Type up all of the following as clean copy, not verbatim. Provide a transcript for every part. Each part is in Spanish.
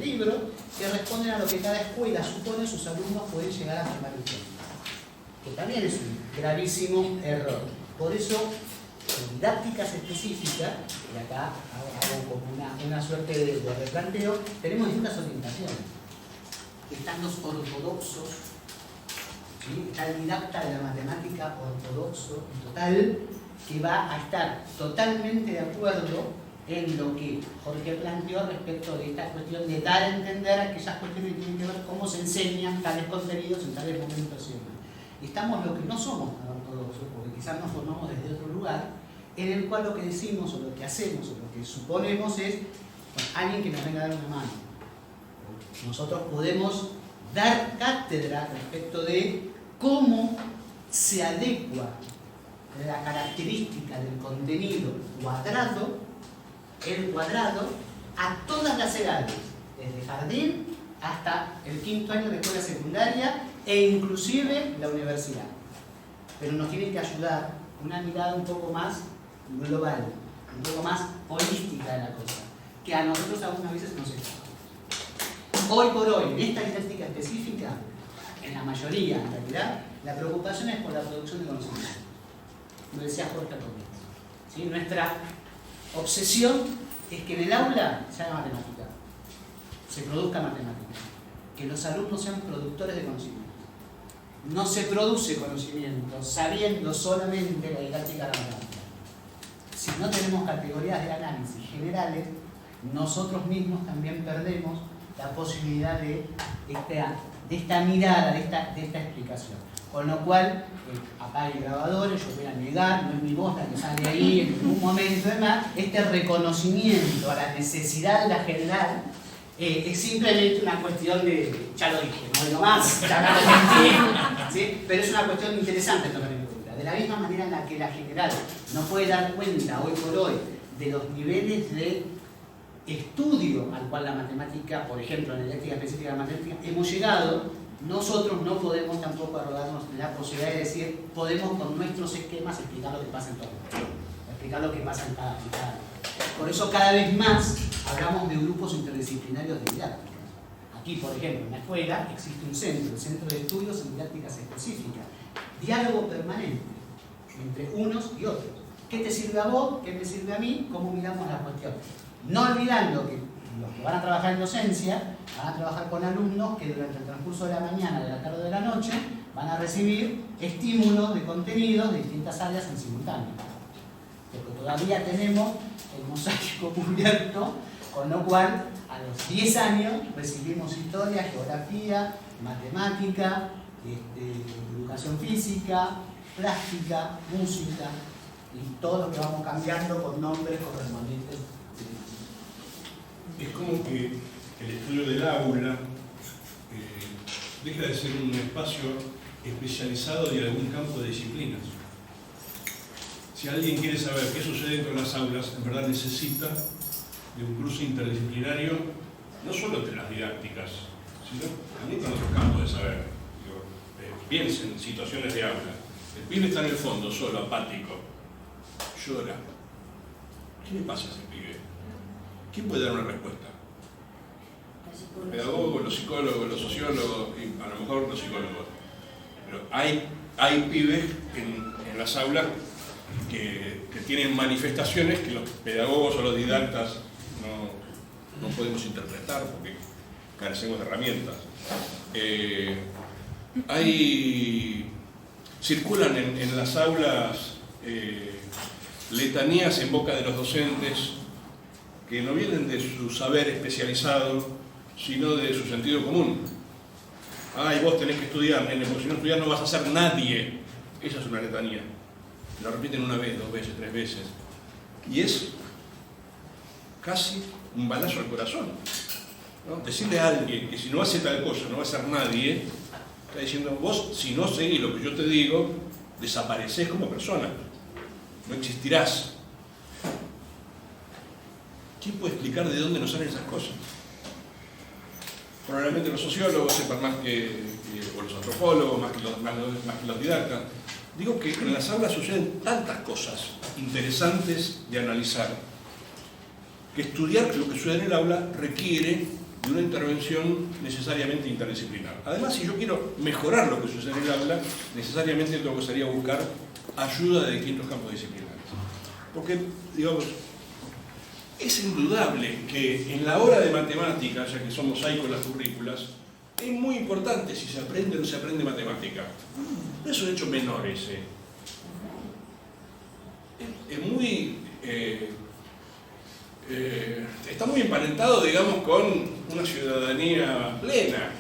libro que responden a lo que cada escuela supone sus alumnos pueden llegar a tomar en cuenta. Que también es un gravísimo error. Por eso, en didácticas específicas, y acá hago como una suerte de replanteo, tenemos distintas orientaciones. Están los ortodoxos, ¿sí? Está el didacta de la matemática ortodoxo y total, que va a estar totalmente de acuerdo en lo que Jorge planteó respecto de esta cuestión de dar a entender aquellas cuestiones que tienen que ver cómo se enseñan tales contenidos en tales momentos y demás. Estamos los que no somos tan ortodoxos, porque quizás nos formamos desde otro lugar, en el cual lo que decimos o lo que hacemos o lo que suponemos es alguien que nos venga a dar una mano. Nosotros podemos dar cátedra respecto de cómo se adecua la característica del contenido cuadrado a todas las edades, desde jardín hasta el 5º año de escuela secundaria e inclusive la universidad. Pero nos tiene que ayudar una mirada un poco más global, un poco más holística de la cosa, que a nosotros algunas veces nos escapa. Hoy por hoy, en esta didáctica específica, en la mayoría, en realidad, la preocupación es por la producción de conocimiento. Lo decía Jorge también. ¿Sí? Nuestra obsesión es que en el aula se haga matemática, se produzca matemática, que los alumnos sean productores de conocimiento. No se produce conocimiento sabiendo solamente la didáctica de la matemática. Si no tenemos categorías de análisis generales, nosotros mismos también perdemos la posibilidad de esta mirada, de esta explicación. Con lo cual, apague grabadores, yo voy a negar, no es mi voz la que sale ahí en ningún momento, además, este reconocimiento a la necesidad de la general es simplemente una cuestión de, ya lo dije, no digo más, ya me lo dije, ¿sí? Pero es una cuestión interesante tomar en cuenta. De la misma manera en la que la general no puede dar cuenta hoy por hoy de los niveles de estudio al cual la matemática, por ejemplo, en la didáctica específica de la matemática, hemos llegado, nosotros no podemos tampoco arrogarnos la posibilidad de decir, podemos con nuestros esquemas explicar lo que pasa en todo el mundo, explicar lo que pasa en cada aplicado. Por eso cada vez más hablamos de grupos interdisciplinarios de didáctica. Aquí, por ejemplo, en la escuela existe un centro, el Centro de Estudios en Didácticas Específicas. Diálogo permanente entre unos y otros. ¿Qué te sirve a vos? ¿Qué me sirve a mí? ¿Cómo miramos la cuestión? No olvidando que los que van a trabajar en docencia van a trabajar con alumnos que durante el transcurso de la mañana, de la tarde o de la noche van a recibir estímulos de contenidos de distintas áreas en simultáneo. Porque todavía tenemos el mosaico cubierto, con lo cual a los 10 años recibimos historia, geografía, matemática, educación física, plástica, música y todo lo que vamos cambiando con nombres correspondientes. Es como que el estudio del aula deja de ser un espacio especializado de algún campo de disciplinas. Si alguien quiere saber qué sucede dentro de las aulas, en verdad necesita de un cruce interdisciplinario, no solo entre las didácticas, sino también con otros campos de saber. Piensen en situaciones de aula. El pibe está en el fondo, solo, apático, llora. ¿Qué le pasa a ese pibe? ¿Quién puede dar una respuesta? Los pedagogos, los psicólogos, los sociólogos, y a lo mejor los psicólogos. Pero hay pibes en las aulas que tienen manifestaciones que los pedagogos o los didactas no podemos interpretar porque carecemos de herramientas. Circulan en las aulas letanías en boca de los docentes que no vienen de su saber especializado, sino de su sentido común. Y vos tenés que estudiar, nene, porque si no estudias no vas a ser nadie. Esa es una letanía. Lo repiten una vez, 2 veces, 3 veces. Y es casi un balazo al corazón, ¿no? Decirle a alguien que si no hace tal cosa no va a ser nadie, está diciendo, vos si no seguís lo que yo te digo, desaparecés como persona. No existirás. ¿Quién puede explicar de dónde nos salen esas cosas? Probablemente los sociólogos sepan más o los antropólogos, más que los didactas. Digo que en las aulas suceden tantas cosas interesantes de analizar, que estudiar lo que sucede en el aula requiere de una intervención necesariamente interdisciplinar. Además, si yo quiero mejorar lo que sucede en el aula, necesariamente tengo que salir a buscar ayuda de distintos campos disciplinares. Porque, digamos, es indudable que en la hora de matemáticas, ya que somos ahí con las currículas, es muy importante si se aprende o no se aprende matemática. No es un hecho menor ese. Es muy... está muy emparentado, digamos, con una ciudadanía plena.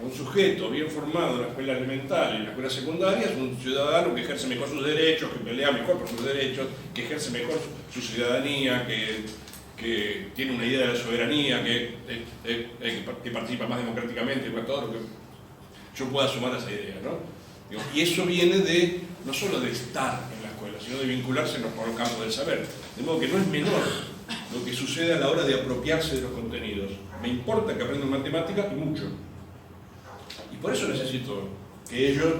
Un sujeto bien formado en la escuela elemental y en la escuela secundaria es un ciudadano que ejerce mejor sus derechos, que pelea mejor por sus derechos, que ejerce mejor su ciudadanía, que tiene una idea de la soberanía, que participa más democráticamente, con todo lo que yo pueda sumar a esa idea, ¿no? Y eso viene de, no solo de estar en la escuela, sino de vincularse con los campos del saber. De modo que no es menor lo que sucede a la hora de apropiarse de los contenidos. Me importa que aprendan matemática y mucho. Y por eso necesito que ellos,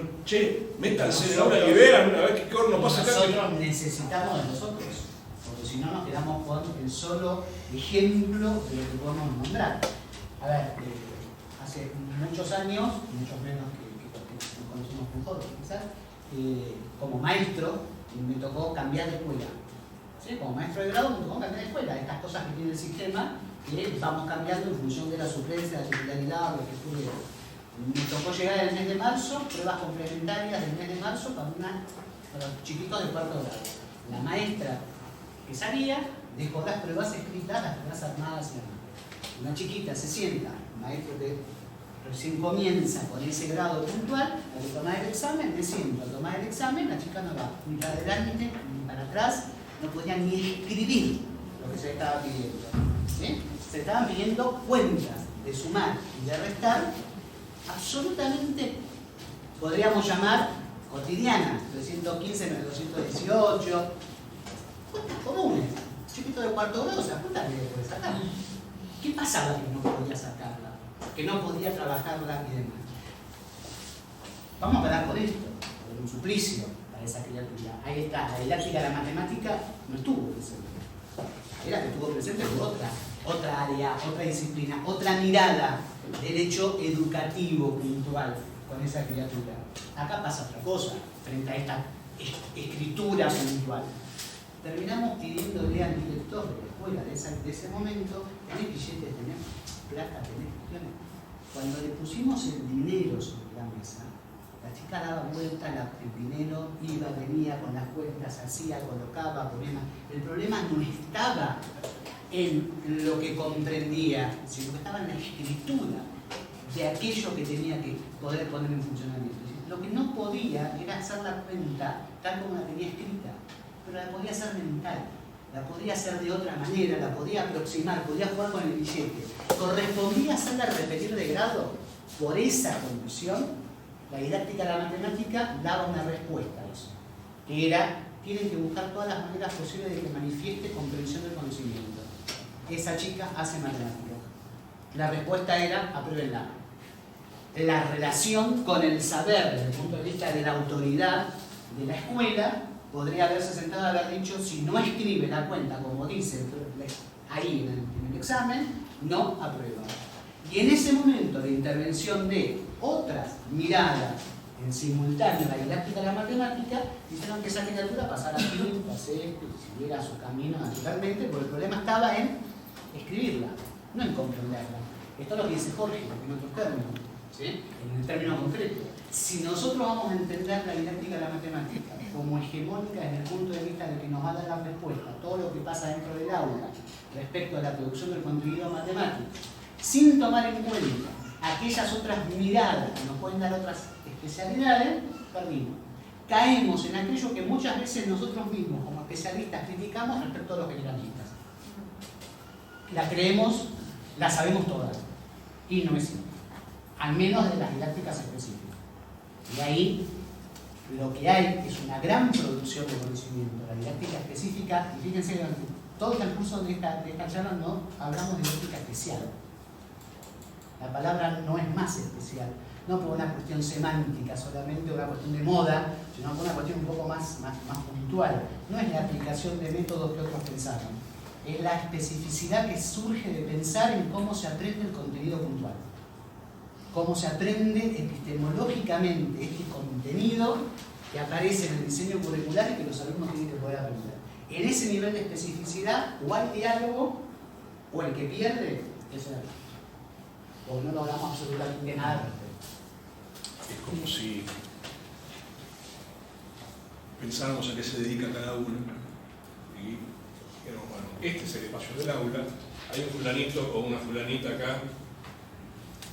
métanse en la aula y vean una vez qué horno pasa acá. Nosotros necesitamos de nosotros, porque si no nos quedamos con el solo ejemplo de lo que podemos nombrar. A ver, hace muchos años, muchos menos que nos conocimos con Jorge, quizás, como maestro me tocó cambiar de escuela. ¿Sí? Como maestro de grado me tocó cambiar de escuela. Estas cosas que tiene el sistema que vamos cambiando en función de la suplencia, la titularidad, lo que estuviera. Me tocó llegar el mes de marzo, pruebas complementarias del mes de marzo para los chiquitos de cuarto grado. La maestra que sabía dejó las pruebas escritas, las pruebas armadas y demás. Una chiquita se sienta, el maestro que recién comienza con ese grado puntual, hay que tomar el examen, me siento a tomar el examen, la chica no va ni para adelante ni para atrás, no podía ni escribir lo que se le estaba pidiendo. ¿Sí? Se estaban pidiendo cuentas de sumar y de restar absolutamente, podríamos llamar cotidiana, 315 menos 218, cuentas comunes. Chiquito de cuarto grado, ¿se apunta que puede sacar? ¿Qué pasaba que no podía sacarla? Que no podía trabajarla y demás. Vamos a parar con esto, por un suplicio para esa criatura. Ahí está, la didáctica de la matemática no estuvo presente. Ahí la que estuvo presente fue otra área, otra disciplina, otra mirada del hecho educativo puntual con esa criatura. Acá pasa otra cosa frente a esta escritura puntual. Terminamos pidiéndole al director de la escuela de ese momento: ¿tenés billetes, tenés plata, tenés cuestiones? Cuando le pusimos el dinero sobre la mesa, la chica daba vuelta, el dinero iba, venía con las cuentas, hacía, colocaba, ponía. El problema no estaba en lo que comprendía, sino que estaba en la escritura de aquello que tenía que poder poner en funcionamiento. Lo que no podía era hacer la cuenta tal como la tenía escrita, pero la podía hacer mental, la podía hacer de otra manera, la podía aproximar, podía jugar con el billete. Correspondía hacerla repetir de grado. Por esa condición, la didáctica de la matemática daba una respuesta a eso, que era: tienen que buscar todas las maneras posibles de que manifieste comprensión del conocimiento. Esa chica hace matemática. La respuesta era: apruébenla. La relación con el saber desde el punto de vista de la autoridad de la escuela podría haberse sentado a haber dicho: si no escribe la cuenta como dice ahí en el examen, no aprueba. Y en ese momento de intervención de otras miradas en simultáneo a la didáctica de la matemática, hicieron que esa criatura pasara aquí, pase esto, y siguiera su camino naturalmente, porque el problema estaba en escribirla, no en comprenderla. Esto es lo que dice Jorge, en otros términos, ¿sí? En el término concreto. Si nosotros vamos a entender la didáctica de la matemática como hegemónica desde el punto de vista de que nos va a dar la respuesta a todo lo que pasa dentro del aula respecto a la producción del contenido matemático, sin tomar en cuenta aquellas otras miradas que nos pueden dar otras especialidades, perdimos. Caemos en aquello que muchas veces nosotros mismos como especialistas criticamos respecto a los generalistas. La creemos, la sabemos todas, y no es cierto, al menos de las didácticas específicas. Y ahí lo que hay es una gran producción de conocimiento. La didáctica específica, y fíjense, todo el transcurso de esta charla no hablamos de didáctica especial. La palabra no es más especial, no por una cuestión semántica solamente, una cuestión de moda, sino por una cuestión un poco más puntual. No es la aplicación de métodos que otros pensaron, es la especificidad que surge de pensar en cómo se aprende el contenido puntual. Cómo se aprende epistemológicamente este contenido que aparece en el diseño curricular y que los alumnos tienen que poder aprender. En ese nivel de especificidad, o hay diálogo, o el que pierde es el alumno. O no logramos absolutamente nada al respecto. Es como si pensáramos a qué se dedica cada uno y dijéramos, bueno, este es el espacio del aula, hay un fulanito o una fulanita acá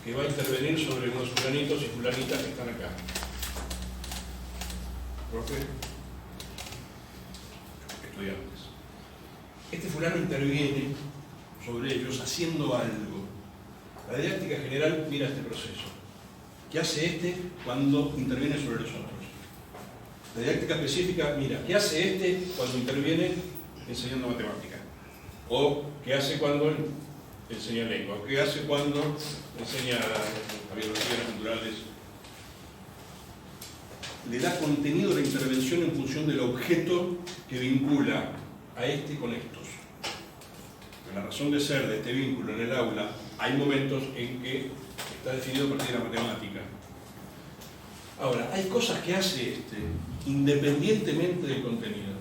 que va a intervenir sobre unos fulanitos y fulanitas que están acá. Profe, estudiantes. Este fulano interviene sobre ellos haciendo algo. La didáctica general mira este proceso. ¿Qué hace este cuando interviene sobre los otros? La didáctica específica mira, ¿qué hace este cuando interviene enseñando matemática? ¿O qué hace cuando enseña lengua? ¿Qué hace cuando enseña biologías naturales? Le da contenido a la intervención en función del objeto que vincula a este con estos. La razón de ser de este vínculo en el aula, hay momentos en que está definido a partir de la matemática. Ahora, hay cosas que hace este, independientemente del contenido,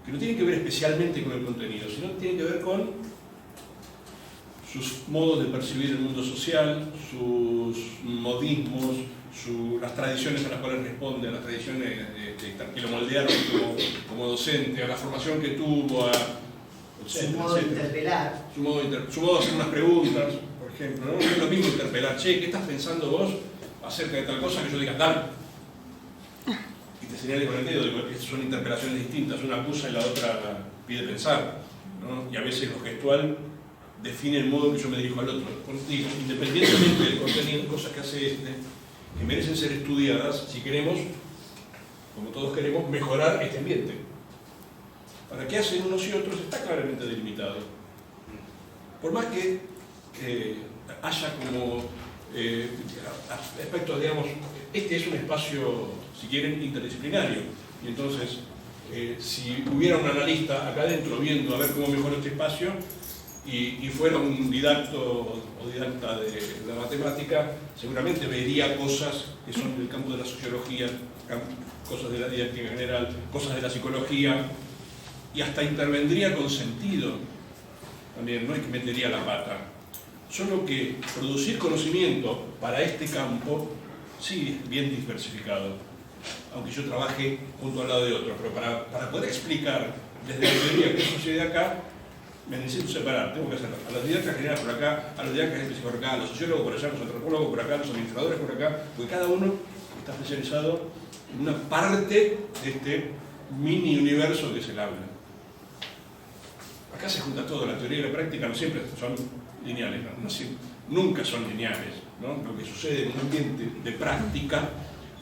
que no tienen que ver especialmente con el contenido, sino que tienen que ver con sus modos de percibir el mundo social, sus modismos, las tradiciones a las cuales responde, a las tradiciones que lo moldearon como docente, a la formación que tuvo, su modo de interpelar. Su modo de hacer unas preguntas, por ejemplo. No es lo mismo interpelar, che, ¿qué estás pensando vos acerca de tal cosa? Que yo diga tal. Y te señale con el dedo, digo, son interpelaciones distintas, una acusa y la otra pide pensar, ¿no? Y a veces lo gestual define el modo en que yo me dirijo al otro. Digo, independientemente del contenido, cosas que hace que merecen ser estudiadas si queremos, como todos queremos, mejorar este ambiente. Para qué hacen unos y otros está claramente delimitado. Por más que haya como aspectos, digamos, este es un espacio, si quieren, interdisciplinario. Y entonces, si hubiera un analista acá adentro viendo a ver cómo mejora este espacio, y fuera un didacto o didacta de la matemática, seguramente vería cosas que son del campo de la sociología, cosas de la didáctica general, cosas de la psicología, y hasta intervendría con sentido también, no es que metería la pata. Solo que producir conocimiento para este campo sí es bien diversificado, aunque yo trabaje junto al lado de otro, pero para poder explicar desde la teoría qué sucede acá, me necesito separar, tengo que hacer a los didactas generales por acá, a los didactas específicos por acá, a los sociólogos por allá, a los antropólogos por acá, a los administradores por acá, porque cada uno está especializado en una parte de este mini universo que es el aula. Acá se junta todo, la teoría y la práctica no siempre son lineales, nunca son lineales, ¿no? Lo que sucede en un ambiente de práctica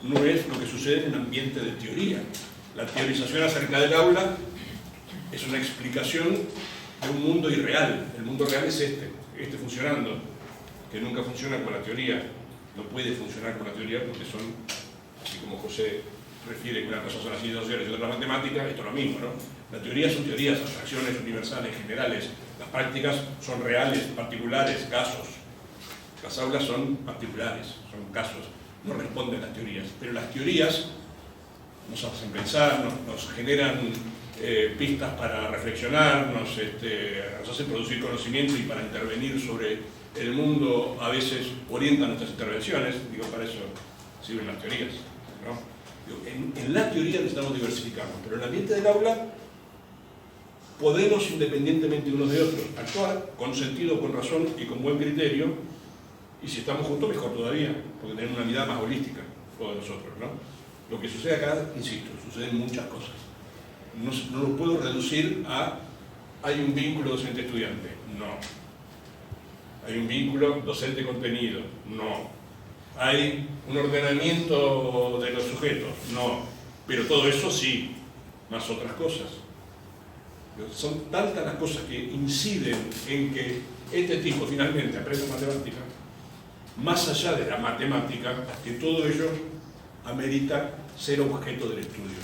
no es lo que sucede en un ambiente de teoría. La teorización acerca del aula es una explicación de un mundo irreal. El mundo real es este funcionando, que nunca funciona con la teoría, no puede funcionar con la teoría porque son, así como José refiere que una cosa son las ciencias sociales y otra la matemática, esto es lo mismo, ¿no? La teoría son teorías, abstracciones universales, generales, las prácticas son reales, particulares, casos. Las aulas son particulares, son casos, no responden a las teorías, pero las teorías nos hacen pensar, nos generan pistas para reflexionar, nos hacen producir conocimiento y para intervenir sobre el mundo a veces orientan nuestras intervenciones, digo, para eso sirven las teorías, ¿no? Digo, en la teoría necesitamos diversificarnos, pero en el ambiente del aula podemos, independientemente unos de otros, actuar con sentido, con razón y con buen criterio, y si estamos juntos mejor todavía, porque tenemos una mirada más holística, todos nosotros, ¿no? Lo que sucede acá, insisto, suceden muchas cosas. No lo puedo reducir a hay un vínculo docente-estudiante, no. Hay un vínculo docente-contenido, no. Hay un ordenamiento de los sujetos, no. Pero todo eso sí, más otras cosas. Son tantas las cosas que inciden en que este tipo finalmente aprenda matemática, más allá de la matemática, que todo ello amerita ser objeto del estudio.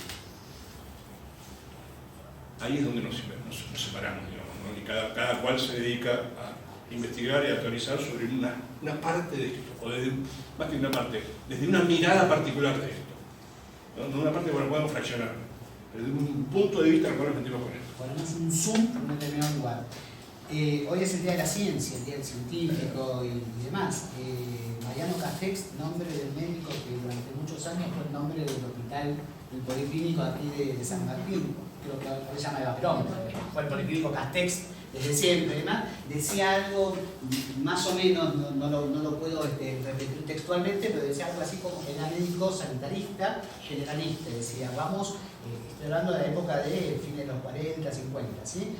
ahí es donde nos separamos, digamos, ¿no? Y cada cual se dedica a investigar y a actualizar sobre una parte de esto, o desde, más que una parte, desde una mirada particular de esto, ¿no? No una parte que podemos fraccionar, desde un punto de vista al cual nos metimos con esto. Ponemos un zoom en un determinado lugar. Hoy es el Día de la Ciencia, el Día del Científico y demás. Mariano Castex, nombre del médico que durante muchos años fue el nombre del hospital, del policlínico aquí de San Martín, creo que ahora se llama Eva Perón, fue el policlínico Castex desde siempre, además, decía algo más o menos, no lo puedo repetir textualmente, pero decía algo así como que era médico sanitarista, generalista, decía, vamos, estoy hablando de la época de fines de los 40, 50, ¿sí?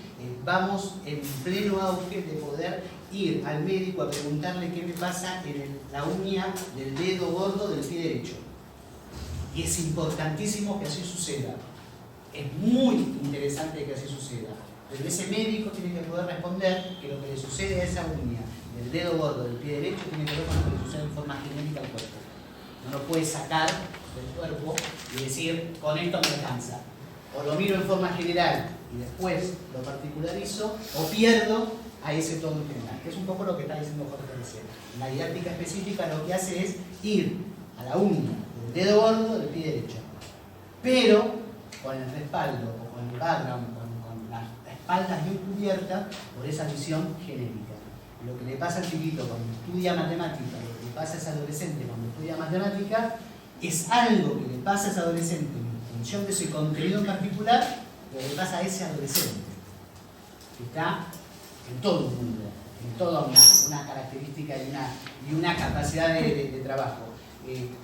Vamos en pleno auge de poder ir al médico a preguntarle qué me pasa en la uña del dedo gordo del pie derecho. Y es importantísimo que así suceda. Es muy interesante que así suceda. Pero ese médico tiene que poder responder que lo que le sucede a esa uña del dedo gordo del pie derecho tiene que ver con lo que le sucede en forma genérica al cuerpo. No lo puede sacar del cuerpo y decir, con esto me alcanza. O lo miro en forma general y después lo particularizo, o pierdo a ese todo en general, que es un poco lo que está diciendo Jorge recién. La didáctica específica lo que hace es ir a la uña del dedo gordo del pie derecho, pero con el respaldo o con el background, con la espalda bien cubierta por esa visión genérica. Lo que le pasa al chiquito cuando estudia matemática, lo que le pasa a ese adolescente cuando estudia matemática, es algo que le pasa a ese adolescente en función de ese contenido en particular, lo que le pasa a ese adolescente, que está en todo el mundo, en toda una característica y una capacidad de trabajo.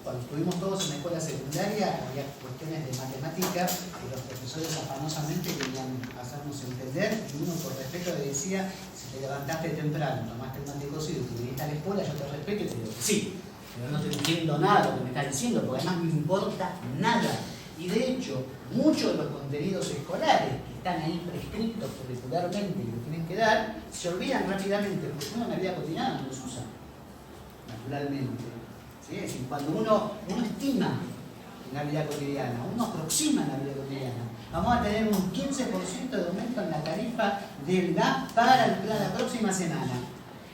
Cuando estuvimos todos en la escuela secundaria había cuestiones de matemática que los profesores afanosamente querían hacernos entender, y uno por respeto le decía, si te levantaste temprano, tomaste el mate cocido y te viniste a la escuela, yo te respeto y te digo que sí, pero no te entiendo nada de lo que me estás diciendo, porque además no me importa nada. Y de hecho, muchos de los contenidos escolares que están ahí prescritos curricularmente y que tienen que dar, se olvidan rápidamente, porque uno en la vida cotidiana no los usa, naturalmente. ¿Sí? Es decir, cuando uno estima en la vida cotidiana, uno aproxima en la vida cotidiana, vamos a tener un 15% de aumento en la tarifa del gas para la próxima semana.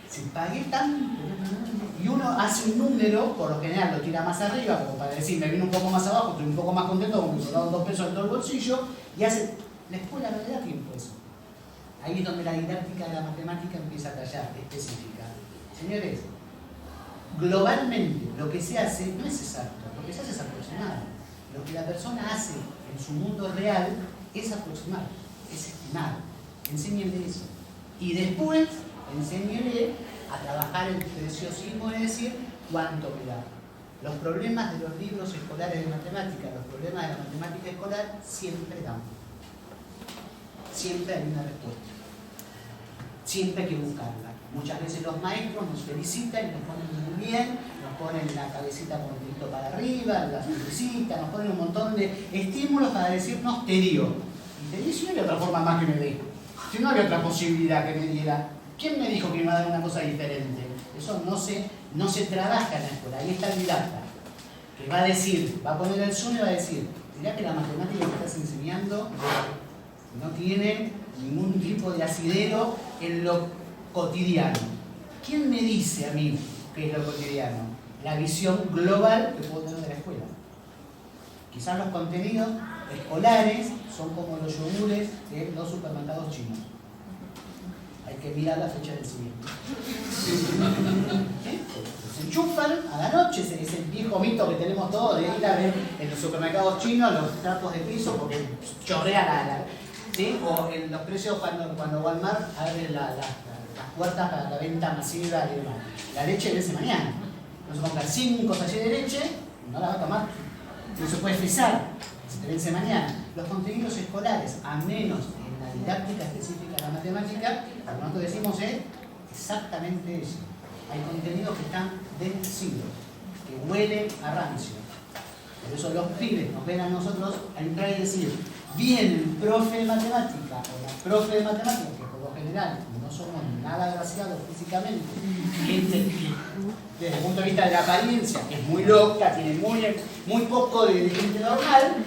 Si pagué tanto, y uno hace un número, por lo general lo tira más arriba, como para decir, me vino un poco más abajo, estoy un poco más contento, como me sobraron 2 pesos en todo el bolsillo, y hace, la escuela no le da tiempo a eso. Ahí es donde la didáctica de la matemática empieza a tallar, específica. Señores, globalmente lo que se hace no es exacto, lo que se hace es aproximar. Lo que la persona hace en su mundo real es aproximar, es estimar. Enséñenle eso. Y después, enséñenle a trabajar el preciosismo de decir cuánto me da. Los problemas de los libros escolares de matemática, los problemas de la matemática escolar, siempre dan. Siempre hay una respuesta. Siempre hay que buscarla. Muchas veces los maestros nos felicitan y nos ponen muy bien, nos ponen la cabecita con el grito para arriba, la sonrisita, nos ponen un montón de estímulos para decirnos te dio. Y te dio si no hay otra forma más que me dé. Si no había otra posibilidad que me diera. ¿Quién me dijo que me iba a dar una cosa diferente? Eso no se trabaja en la escuela. Ahí está el didacta, que va a decir, va a poner el zoom y va a decir, dirá que la matemática que estás enseñando no tiene ningún tipo de asidero en lo cotidiano. ¿Quién me dice a mí qué es lo cotidiano? La visión global que puedo tener de la escuela. Quizás los contenidos escolares son como los yogures de los supermercados chinos. Hay que mirar la fecha de vencimiento. Se enchufan a la noche, es el viejo mito que tenemos todos de ir a ver en los supermercados chinos los trapos de piso porque chorrea ¿sí? O en los precios cuando Walmart abre las puertas para la venta masiva y demás. La leche vence mañana. No se compra 5 sachets de leche, no la va a tomar. No se puede frizar, se te vence mañana. Los contenidos escolares, a menos en la didáctica específica de la matemática, lo que nosotros decimos es exactamente eso. Hay contenidos que están vencidos, que huelen a rancio. Por eso los pibes nos ven a nosotros a entrar y decir, viene el profe de matemática o la profe de matemática, que por lo general no somos nada agraciados físicamente, gente que desde el punto de vista de la apariencia es muy loca, tiene muy poco de gente normal,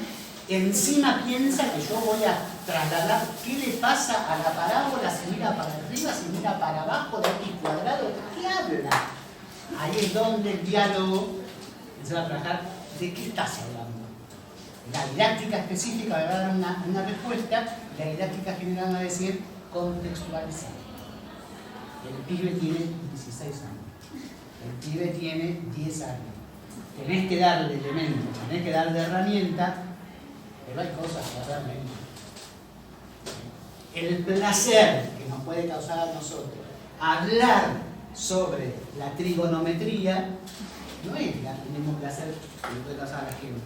encima piensa que yo voy a trasladar qué le pasa a la parábola, si mira para arriba, si mira para abajo, de x cuadrado, ¿qué habla? Ahí es donde el diálogo se va a trabajar. ¿De qué estás hablando? La didáctica específica va a dar una respuesta, la didáctica general va a decir contextualizar. El pibe tiene 16 años, el pibe tiene 10 años. Tenés que darle elementos, tenés que darle herramientas, pero hay cosas que realmente. El placer que nos puede causar a nosotros hablar sobre la trigonometría no es el mismo placer que le puede causar a la gente.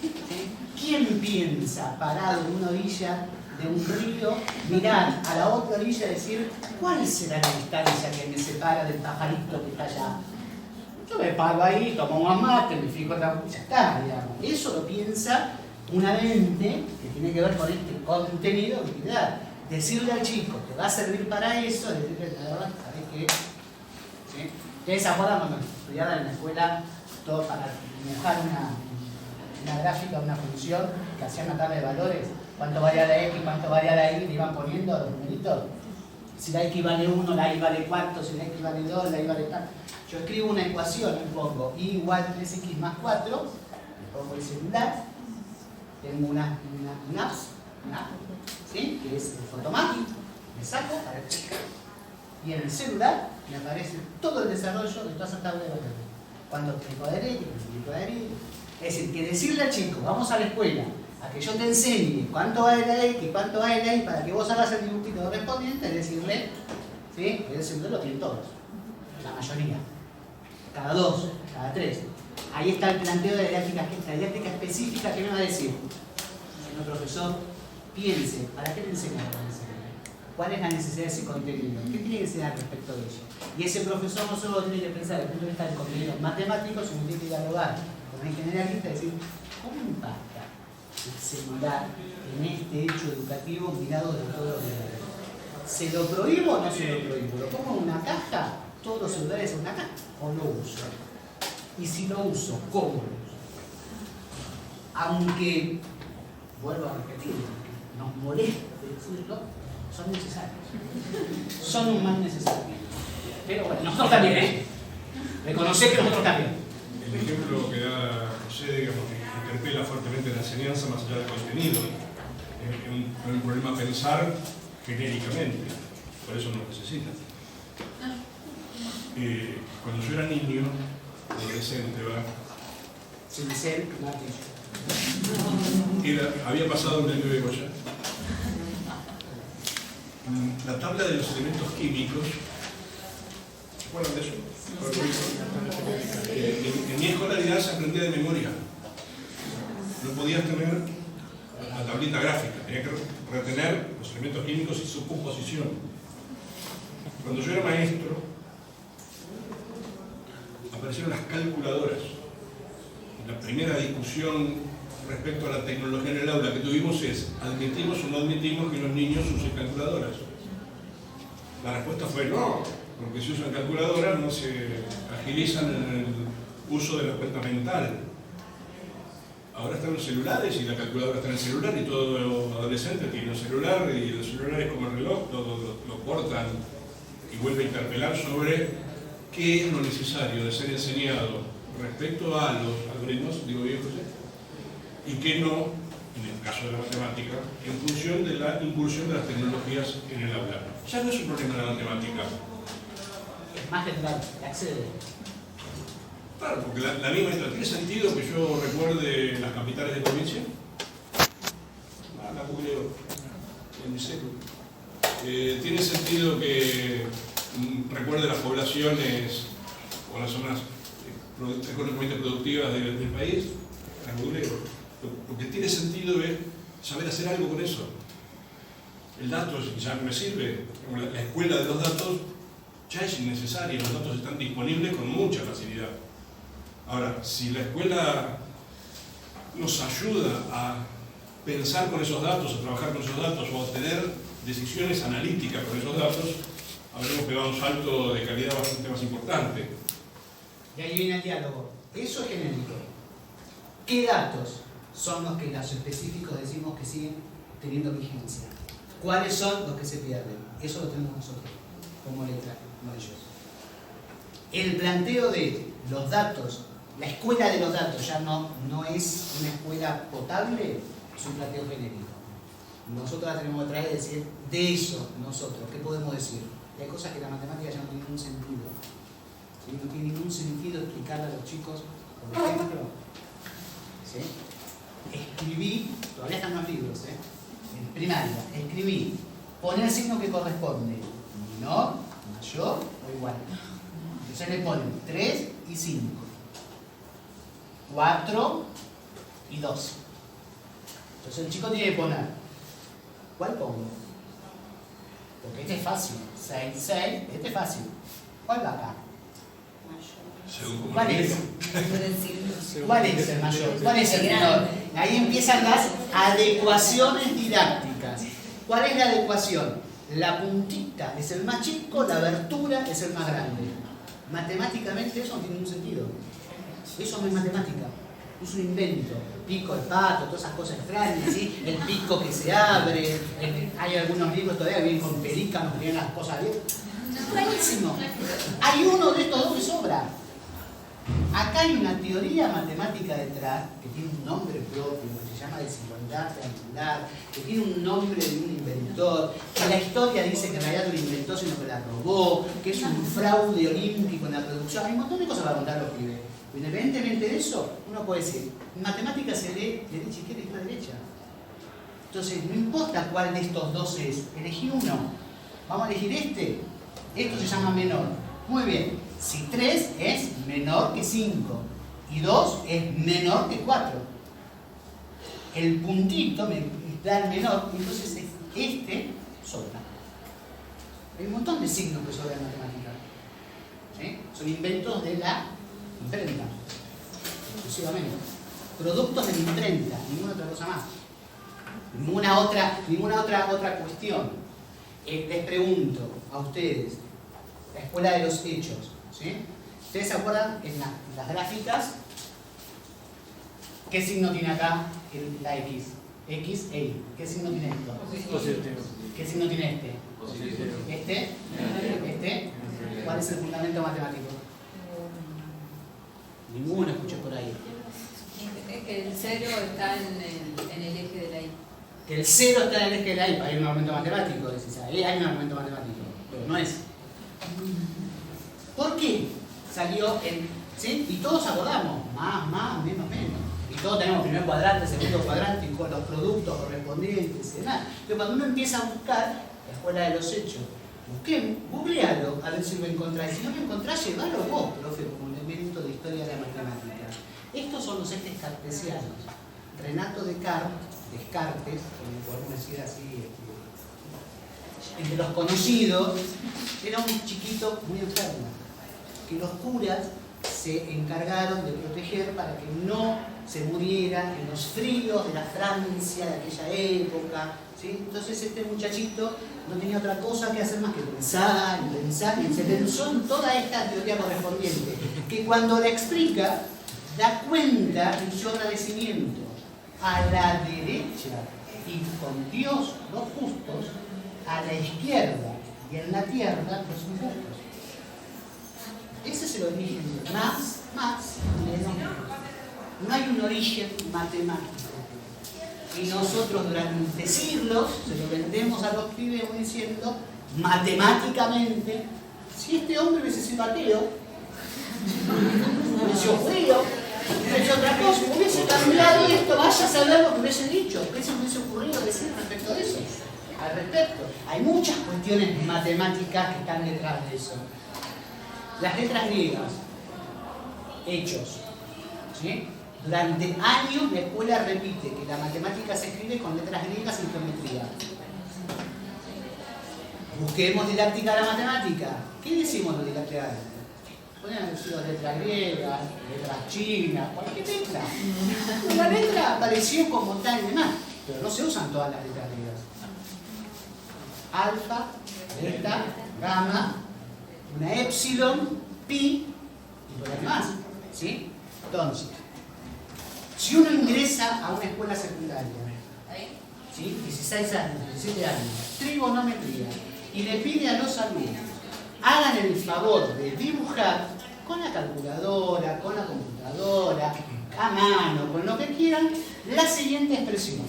¿Sí? ¿Quién piensa parado en una orilla de un río, mirar a la otra orilla y decir cuál será la distancia que me separa del pajarito que está allá? Yo me paro ahí, tomo un mate, me fijo otra cosa, ya está, digamos. Eso lo piensa una mente que tiene que ver con este contenido de utilidad. Decirle al chico, te va a servir para eso, decirle, la verdad, ¿sabes qué? ¿Sí? De esa forma, cuando estudiaba en la escuela, todo para dibujar una gráfica, una función, que hacían una tabla de valores, cuánto valía la X, cuánto valía la Y, le iban poniendo los numeritos. Si la X vale 1, la Y vale cuánto, si la X vale 2, la Y vale tanto. Yo escribo una ecuación y pongo Y igual 3X más 4, le pongo el celular, tengo una app, ¿sí? Que es el Photomatic, me saco para explicar. Y en el celular me aparece todo el desarrollo de toda esa tabla de valores. Cuando explico de X, explico de Y. Es decir, que decirle al chico, vamos a la escuela, a que yo te enseñe cuánto vale la X, cuánto vale la Y, para que vos hagas el dibujito correspondiente, es decirle, ¿sí? El celular lo tienen todos, la mayoría. Cada 2, cada 3. Ahí está el planteo de la didáctica específica que me va a decir. Señor profesor, piense, ¿para qué le enseñamos a enseñar? ¿Cuál es la necesidad de ese contenido? ¿Qué tiene que enseñar respecto de ello? Y ese profesor no solo tiene que pensar desde el punto de vista del contenido matemático, sino que tiene que dialogar con el generalista y decir, ¿cómo impacta el celular en este hecho educativo mirado de todo el mundo? ¿Se lo prohíbo o no se lo prohíbo? ¿Lo pongo en una caja? ¿Todos los celulares en una caja? ¿O lo uso? Y si lo uso, ¿cómo lo uso? Aunque, vuelvo a repetir, nos molesta decirlo, son necesarios. Son un mal necesario. Pero bueno, nosotros también, ¿eh? Reconocer que nosotros también. El ejemplo que da José, digamos, que interpela fuertemente la enseñanza más allá del contenido. Es un problema pensar genéricamente, por eso no necesita. Cuando yo era niño, adolescente, había pasado un año de Goya. La tabla de los elementos químicos, ¿se acuerdan de eso? En mi escolaridad se aprendía de memoria. No podías tener la tablita gráfica, tenía que retener los elementos químicos y su composición. Cuando yo era maestro, aparecieron las calculadoras. La primera discusión respecto a la tecnología en el aula que tuvimos es, ¿admitimos o no admitimos que los niños usen calculadoras? La respuesta fue no, porque si usan calculadoras no se agilizan en el uso de la cuenta mental. Ahora están los celulares y la calculadora está en el celular y todo adolescente tiene un celular y el celular es como el reloj, todo lo cortan y vuelve a interpelar sobre qué es lo necesario de ser enseñado respecto a los algoritmos, digo bien, José, y qué no, en el caso de la matemática, en función de la incursión de las tecnologías en el aula. Ya no es un problema de la matemática. Es más general, accede. Claro, porque la misma letra. ¿Tiene sentido que yo recuerde las capitales de provincia? La googleo en mi celu. ¿Tiene sentido que recuerde las poblaciones o las zonas económicamente productivas del país? La googleo. Lo que tiene sentido es saber hacer algo con eso. El dato ya no me sirve. La escuela de los datos ya es innecesaria. Los datos están disponibles con mucha facilidad. Ahora, si la escuela nos ayuda a pensar con esos datos, a trabajar con esos datos o a obtener decisiones analíticas con esos datos, habremos pegado un salto de calidad bastante más importante. Y ahí viene el diálogo. Eso es genérico. ¿Qué datos son los que los específicos decimos que siguen teniendo vigencia. ¿Cuáles son los que se pierden? Eso lo tenemos nosotros, como letra, no ellos. El planteo de los datos, la escuela de los datos ya no es una escuela potable, es un planteo genérico. Nosotros la tenemos que traer y decir, de eso nosotros, ¿qué podemos decir? Hay cosas que la matemática ya no tiene ningún sentido. ¿Sí? No tiene ningún sentido explicarle a los chicos, por ejemplo, ¿sí? Escribí, todavía están los libros, en primaria, escribí, poner el signo que corresponde, menor, mayor o igual. Entonces le ponen 3 y 5, 4 y 2. Entonces el chico tiene que poner, ¿cuál pongo? Porque este es fácil, 6, 6, este es fácil. ¿Cuál va acá? ¿Cuál es? ¿Cuál es el mayor? ¿Cuál es el menor? Ahí empiezan las adecuaciones didácticas. ¿Cuál es la adecuación? La puntita es el más chico, la abertura es el más grande. Matemáticamente eso no tiene ningún sentido. Eso no es matemática, es un invento. Pico, el pato, todas esas cosas extrañas, ¿sí? El pico que se abre. Hay algunos libros todavía que vienen con pelícanos, que tienen las cosas bien. Buenísimo. Hay uno de estos dos que sobra. Acá hay una teoría matemática detrás que tiene un nombre propio, que se llama desigualdad triangular, que tiene un nombre de un inventor, que la historia dice que en realidad no la inventó sino que la robó, que es un fraude olímpico en la producción. Hay un montón de cosas para contar los pibes. Independientemente de eso, uno puede decir, en matemáticas se lee derecha, izquierda, izquierda, derecha. Entonces, no importa cuál de estos dos es, elegí uno. Vamos a elegir este. Esto se llama menor. Muy bien. Si 3 es menor que 5 y 2 es menor que 4. El puntito me da el menor, entonces este sobra. Hay un montón de signos que sobran en matemática. ¿Sí? Son inventos de la imprenta, exclusivamente. Productos de la imprenta, ninguna otra cosa más. Ninguna otra cuestión. Les pregunto a ustedes, la escuela de los hechos, ¿sí? ¿Ustedes se acuerdan en las gráficas? ¿Qué signo tiene acá la X? X e Y. ¿Qué signo tiene esto? Positivo. ¿Qué signo tiene este? Positivo. ¿Este? ¿Cuál es el fundamento matemático? Ninguno escuché por ahí. Que el 0 está en el eje de la Y. Que el 0 está en el eje de la Y. Hay un argumento matemático, decís, ahí hay un argumento matemático, pero no es. ¿Por qué salió en... ¿sí? Y todos acordamos, más, menos. Y todos tenemos primer cuadrante, segundo cuadrante, con los productos correspondientes y demás. Pero cuando uno empieza a buscar la escuela de los hechos, googlealo a ver si lo encontrás. Si no lo encontrás, llevalo vos, profe, como un elemento de historia de la matemática. Estos son los ejes cartesianos. Renato Descartes, como podemos decir así, entre los conocidos, era un chiquito muy enfermo, que los curas se encargaron de proteger para que no se muriera en los fríos de la Francia de aquella época, ¿sí? Entonces este muchachito no tenía otra cosa que hacer más que pensar, y se pensó en toda esta teoría correspondiente, que cuando la explica, da cuenta de su agradecimiento a la derecha y con Dios los justos, a la izquierda y en la tierra los injustos. Ese es el origen, más, menos. No hay un origen matemático. Y nosotros durante siglos se lo vendemos a los pibes diciendo, matemáticamente, si este hombre hubiese sido ateo, hubiese sido judío, hubiese hecho otra cosa, hubiese cambiado esto, vaya a saber lo que hubiese dicho, qué se me hubiese ocurrido decir respecto de eso. Al respecto, hay muchas cuestiones matemáticas que están detrás de eso. Las letras griegas, hechos, ¿sí? Durante años la escuela repite que la matemática se escribe con letras griegas en geometría. Busquemos didáctica de la matemática. ¿Qué decimos de didáctica? Pueden haber sido letras griegas, letras chinas, cualquier letra. La letra apareció como tal y demás, pero no se usan todas las letras griegas. Alfa, beta, gamma, una epsilon, pi y por ahí más. ¿Sí? Entonces, Si uno ingresa a una escuela secundaria, ¿sí? 16 años, 17 años, trigonometría, y le pide a los alumnos, hagan el favor de dibujar con la calculadora, con la computadora, a mano, con lo que quieran, la siguiente expresión.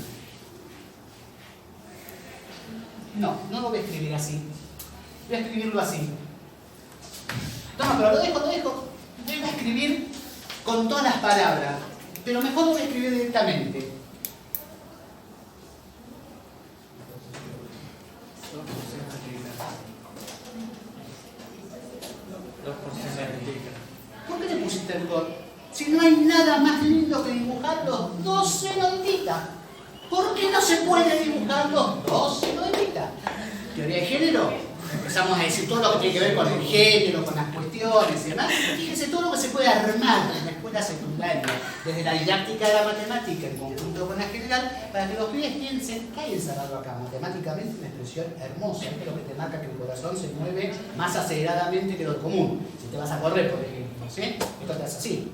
No lo voy a escribir así. Voy a escribirlo así. No, pero lo dejo. Voy a escribir con todas las palabras, pero mejor lo voy a escribir directamente. ¿Por qué le pusiste el gol? Si no hay nada más lindo que dibujar los 2 senos de tita. ¿Por qué no se puede dibujar los 2 senos de tita? Teoría de género. Empezamos a decir todo lo que tiene que ver con el género, con las cuestiones y demás. Fíjense todo lo que se puede armar en la escuela secundaria, desde la didáctica de la matemática en conjunto con la general, para que los pibes piensen que hay encerrado acá. Matemáticamente una expresión hermosa, es lo que te marca que el corazón se mueve más aceleradamente que lo común. Si te vas a correr, por ejemplo, ¿sí? Esto te hace así.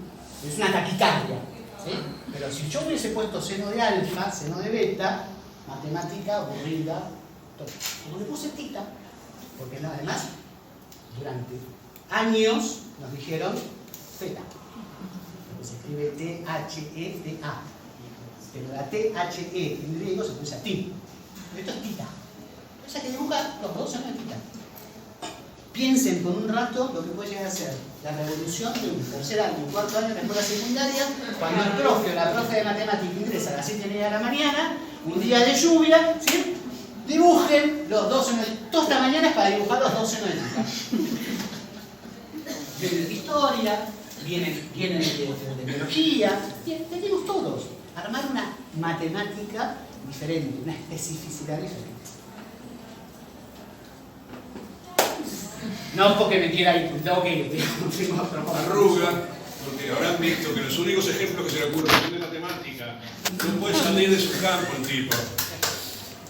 Es una taquicardia, ¿sí? Pero si yo hubiese puesto seno de alfa, seno de beta, matemática aburrida, como le puse tita, porque además durante años nos dijeron theta, porque se escribe T-H-E-T-A, pero la T-H-E en griego se pronuncia ti. Esto es tita. Entonces hay que dibujar los 2 senos de tita. Piensen por un rato lo que puede llegar a ser la revolución de un tercer año, un cuarto año de la escuela secundaria, cuando el profe o la profe de matemática ingresa a las 7:30 de la mañana, un día de lluvia, ¿sí? Dibujen los 2 senos de tita. Toda esta mañana es para dibujar los 2 senos de tita. Vienen de historia, vienen de biología, tenemos todos. Armar una matemática diferente, una especificidad diferente. No porque me quiera ir, tengo que ir, tengo otro Arruga, porque habrán visto que los únicos ejemplos que se le ocurren de matemática no puede salir de su campo el tipo.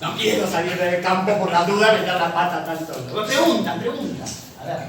No quiero salir del campo por la duda de meter la pata tanto. Preguntan. A ver.